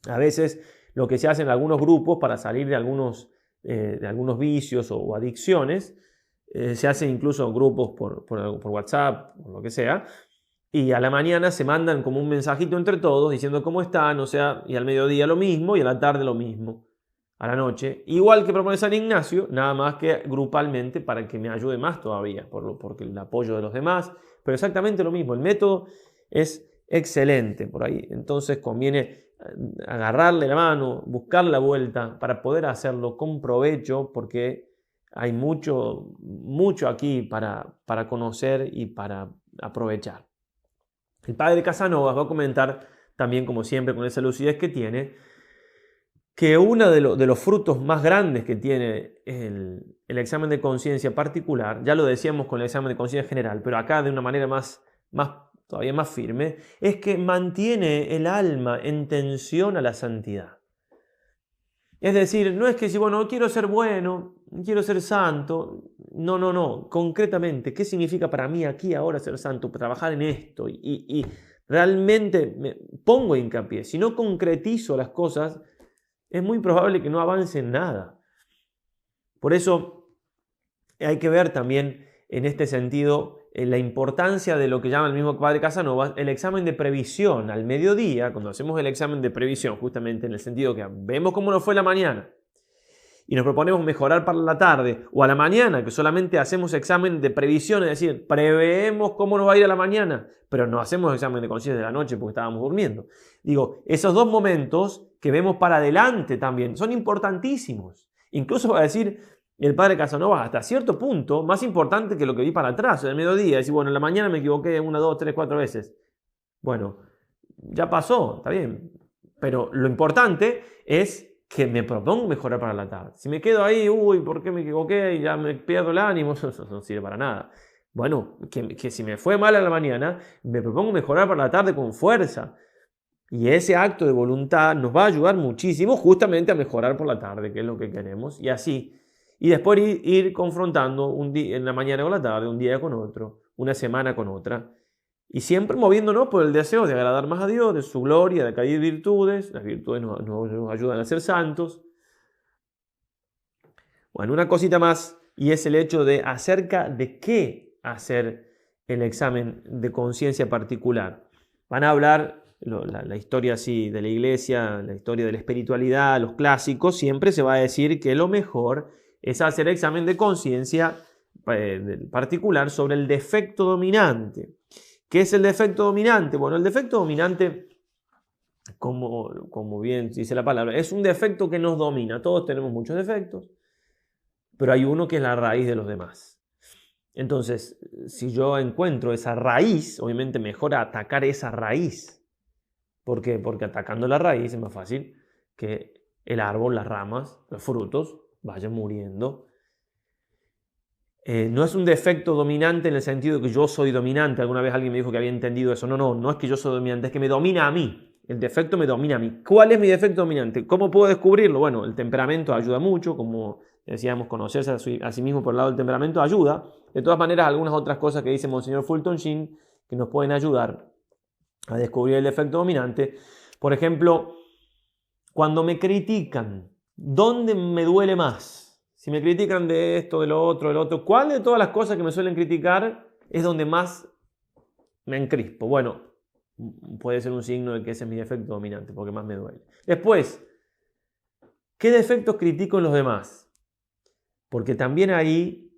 A veces lo que se hace en algunos grupos para salir de algunos vicios o adicciones, se hacen incluso grupos por WhatsApp o lo que sea, y a la mañana se mandan como un mensajito entre todos diciendo cómo están, o sea, y al mediodía lo mismo y a la tarde lo mismo, a la noche, igual que propone San Ignacio, nada más que grupalmente para que me ayude más todavía, porque el apoyo de los demás, pero exactamente lo mismo, el método es excelente por ahí, entonces conviene agarrarle la mano, buscar la vuelta para poder hacerlo con provecho, porque hay mucho aquí para conocer y para aprovechar. El padre Casanovas va a comentar también, como siempre, con esa lucidez que tiene, que uno de los frutos más grandes que tiene el examen de conciencia particular, ya lo decíamos con el examen de conciencia general, pero acá de una manera todavía más firme, es que mantiene el alma en tensión a la santidad. Es decir, no es que si, bueno, quiero ser bueno, quiero ser santo. No. Concretamente, ¿qué significa para mí aquí ahora ser santo? Trabajar en esto y realmente me pongo hincapié. Si no concretizo las cosas, es muy probable que no avance en nada. Por eso hay que ver también en este sentido la importancia de lo que llama el mismo padre Casanova, el examen de previsión al mediodía, cuando hacemos el examen de previsión, justamente en el sentido que vemos cómo nos fue la mañana y nos proponemos mejorar para la tarde, o a la mañana, que solamente hacemos examen de previsión, es decir, preveemos cómo nos va a ir a la mañana, pero no hacemos examen de conciencia de la noche porque estábamos durmiendo. Digo, esos dos momentos que vemos para adelante también son importantísimos. Incluso va a decir el padre Casanova, hasta cierto punto, más importante que lo que vi para atrás, en el mediodía. Decir, bueno, en la mañana me equivoqué 1, 2, 3, 4 veces. Bueno, ya pasó, está bien. Pero lo importante es que me propongo mejorar para la tarde. Si me quedo ahí, uy, ¿por qué me equivoqué? Y ya me pierdo el ánimo, eso no sirve para nada. Bueno, que si me fue mal a la mañana, me propongo mejorar para la tarde con fuerza. Y ese acto de voluntad nos va a ayudar muchísimo justamente a mejorar por la tarde, que es lo que queremos. Y así. Y después ir confrontando un día, en la mañana con la tarde, un día con otro, una semana con otra. Y siempre moviéndonos por el deseo de agradar más a Dios, de su gloria, de añadir virtudes. Las virtudes nos ayudan a ser santos. Bueno, una cosita más, y es el hecho de acerca de qué hacer el examen de conciencia particular. Van a hablar la historia así de la iglesia, la historia de la espiritualidad, los clásicos, siempre se va a decir que lo mejor es hacer examen de conciencia particular sobre el defecto dominante. ¿Qué es el defecto dominante? Bueno, el defecto dominante, como bien dice la palabra, es un defecto que nos domina. Todos tenemos muchos defectos, pero hay uno que es la raíz de los demás. Entonces, si yo encuentro esa raíz, obviamente mejor atacar esa raíz. ¿Por qué? Porque atacando la raíz es más fácil que el árbol, las ramas, los frutos vayan muriendo. No es un defecto dominante en el sentido de que yo soy dominante. Alguna vez alguien me dijo que había entendido eso. No es que yo soy dominante, es que me domina a mí. El defecto me domina a mí. ¿Cuál es mi defecto dominante? ¿Cómo puedo descubrirlo? Bueno, el temperamento ayuda mucho, como decíamos, conocerse a sí mismo por el lado del temperamento ayuda. De todas maneras, algunas otras cosas que dice Monseñor Fulton Sheen que nos pueden ayudar a descubrir el defecto dominante. Por ejemplo, cuando me critican, ¿dónde me duele más? Si me critican de esto, de lo otro, del otro, ¿cuál de todas las cosas que me suelen criticar es donde más me encrispo? Bueno, puede ser un signo de que ese es mi defecto dominante, porque más me duele. Después, ¿qué defectos critico en los demás? Porque también ahí,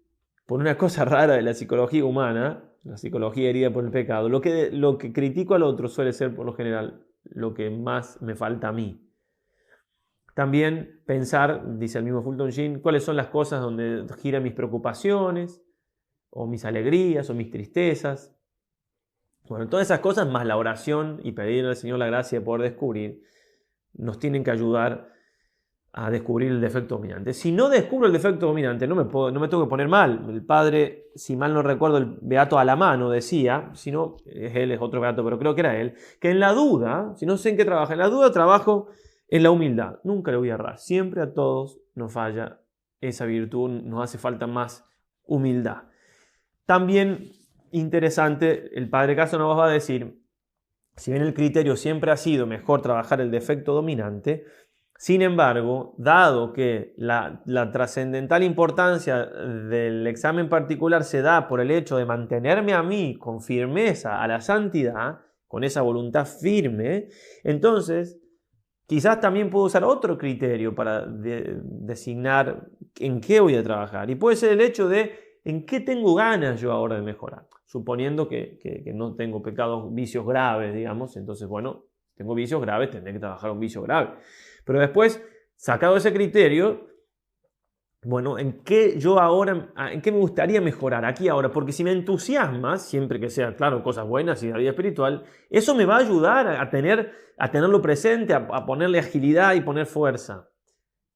por una cosa rara de la psicología humana, la psicología herida por el pecado, lo que critico al otro suele ser por lo general lo que más me falta a mí. También pensar, dice el mismo Fulton Sheen, cuáles son las cosas donde giran mis preocupaciones, o mis alegrías, o mis tristezas. Bueno, todas esas cosas, más la oración y pedirle al Señor la gracia de poder descubrir, nos tienen que ayudar a descubrir el defecto dominante. Si no descubro el defecto dominante, no me tengo que poner mal. El padre, si mal no recuerdo, el beato Alamano decía, si no, él es otro beato, pero creo que era él, que en la duda, si no sé en qué trabaja, en la duda trabajo en la humildad. Nunca le voy a errar. Siempre a todos nos falla esa virtud, nos hace falta más humildad. También interesante, el padre Casanova va a decir, si bien el criterio siempre ha sido mejor trabajar el defecto dominante, sin embargo, dado que la trascendental importancia del examen particular se da por el hecho de mantenerme a mí con firmeza a la santidad, con esa voluntad firme, entonces quizás también puedo usar otro criterio para designar en qué voy a trabajar. Y puede ser el hecho de en qué tengo ganas yo ahora de mejorar. Suponiendo que no tengo pecados, vicios graves, digamos, entonces, bueno, tengo vicios graves, tendré que trabajar un vicio grave. Pero después, sacado ese criterio, bueno, ¿en qué me gustaría mejorar aquí ahora? Porque si me entusiasma, siempre que sea, claro, cosas buenas y la vida espiritual, eso me va a ayudar a tenerlo presente, a ponerle agilidad y poner fuerza.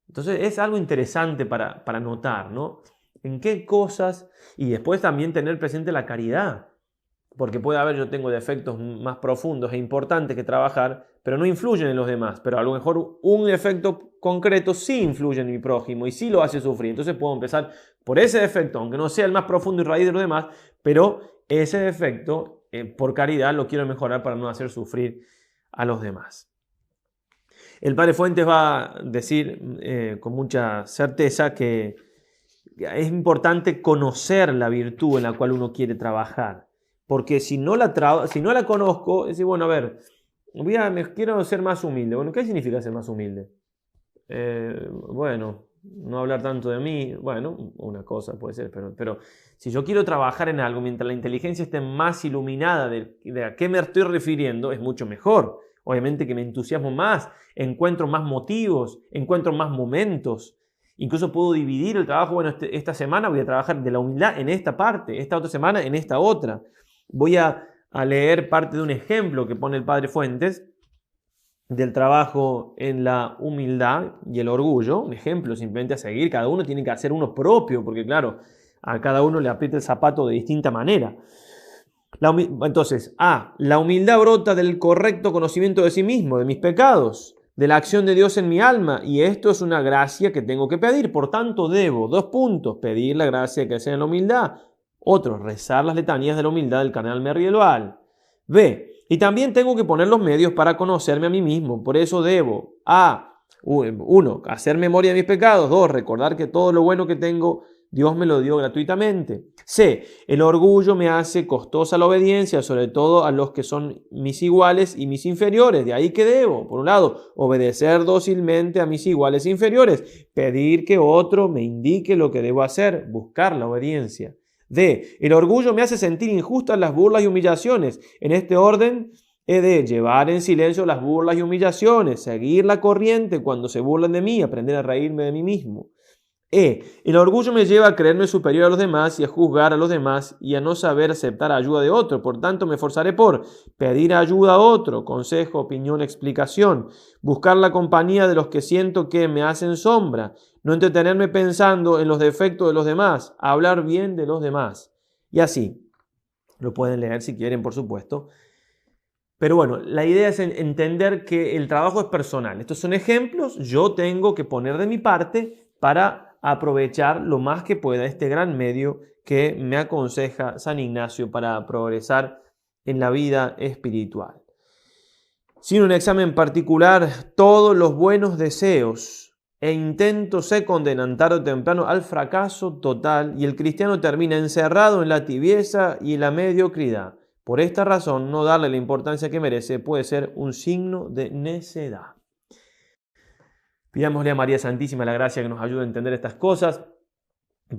Entonces es algo interesante para notar, ¿no? En qué cosas, y después también tener presente la caridad. Porque puede haber, yo tengo defectos más profundos e importantes que trabajar, pero no influyen en los demás. Pero a lo mejor un defecto concreto sí influye en mi prójimo y sí lo hace sufrir. Entonces puedo empezar por ese defecto, aunque no sea el más profundo y raíz de los demás, pero ese defecto, por caridad, lo quiero mejorar para no hacer sufrir a los demás. El padre Fuentes va a decir con mucha certeza que es importante conocer la virtud en la cual uno quiere trabajar. Porque si no la conozco, es decir, bueno, a ver, quiero ser más humilde. Bueno, ¿qué significa ser más humilde? Bueno, no hablar tanto de mí, bueno, una cosa puede ser, pero si yo quiero trabajar en algo mientras la inteligencia esté más iluminada de a qué me estoy refiriendo, es mucho mejor. Obviamente que me entusiasmo más, encuentro más motivos, encuentro más momentos. Incluso puedo dividir el trabajo. Bueno, esta semana voy a trabajar de la humildad en esta parte, esta otra semana en esta otra. Voy a leer parte de un ejemplo que pone el Padre Fuentes del trabajo en la humildad y el orgullo, un ejemplo simplemente a seguir. Cada uno tiene que hacer uno propio, porque claro, a cada uno le aprieta el zapato de distinta manera. Entonces, la humildad brota del correcto conocimiento de sí mismo, de mis pecados, de la acción de Dios en mi alma, y esto es una gracia que tengo que pedir. Por tanto, debo, 2 puntos, pedir la gracia que sea en la humildad. Otro, rezar las letanías de la humildad del cardenal Merrielval. B, y también tengo que poner los medios para conocerme a mí mismo. Por eso debo, 1, hacer memoria de mis pecados. 2, recordar que todo lo bueno que tengo, Dios me lo dio gratuitamente. C, el orgullo me hace costosa la obediencia, sobre todo a los que son mis iguales y mis inferiores. De ahí que debo, por un lado, obedecer dócilmente a mis iguales e inferiores, pedir que otro me indique lo que debo hacer, buscar la obediencia. D, el orgullo me hace sentir injustas las burlas y humillaciones. En este orden, he de llevar en silencio las burlas y humillaciones, seguir la corriente cuando se burlan de mí, aprender a reírme de mí mismo. El orgullo me lleva a creerme superior a los demás y a juzgar a los demás y a no saber aceptar ayuda de otro. Por tanto, me esforzaré por pedir ayuda a otro, consejo, opinión, explicación, buscar la compañía de los que siento que me hacen sombra, no entretenerme pensando en los defectos de los demás, hablar bien de los demás. Y así, lo pueden leer si quieren, por supuesto. Pero bueno, la idea es entender que el trabajo es personal. Estos son ejemplos, yo tengo que poner de mi parte para aprovechar lo más que pueda este gran medio que me aconseja San Ignacio para progresar en la vida espiritual. Sin un examen particular, todos los buenos deseos e intentos se condenan tarde o temprano al fracaso total y el cristiano termina encerrado en la tibieza y la mediocridad. Por esta razón, no darle la importancia que merece puede ser un signo de necedad. Pidámosle a María Santísima la gracia que nos ayude a entender estas cosas.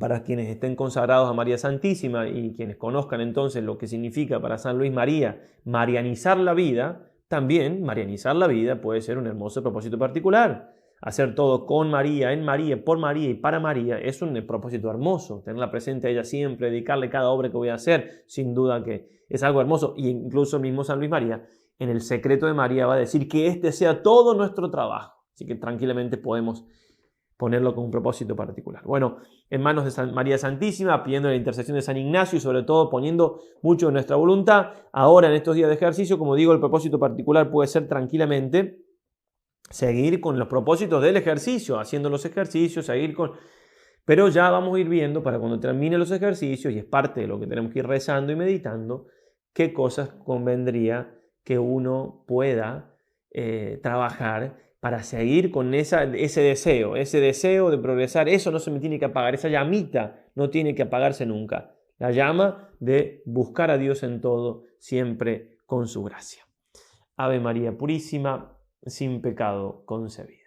Para quienes estén consagrados a María Santísima y quienes conozcan entonces lo que significa para San Luis María marianizar la vida, también marianizar la vida puede ser un hermoso propósito particular. Hacer todo con María, en María, por María y para María es un propósito hermoso. Tenerla presente a ella siempre, dedicarle cada obra que voy a hacer, sin duda que es algo hermoso. Y incluso mismo San Luis María, en el secreto de María, va a decir que este sea todo nuestro trabajo. Así que tranquilamente podemos ponerlo con un propósito particular. Bueno, en manos de María Santísima, pidiendo la intercesión de San Ignacio y sobre todo poniendo mucho de nuestra voluntad. Ahora en estos días de ejercicio, como digo, el propósito particular puede ser tranquilamente seguir con los propósitos del ejercicio, haciendo los ejercicios, seguir con... Pero ya vamos a ir viendo para cuando termine los ejercicios, y es parte de lo que tenemos que ir rezando y meditando, qué cosas convendría que uno pueda trabajar para seguir con ese deseo de progresar. Eso no se me tiene que apagar, esa llamita no tiene que apagarse nunca. La llama de buscar a Dios en todo, siempre con su gracia. Ave María Purísima, sin pecado concebida.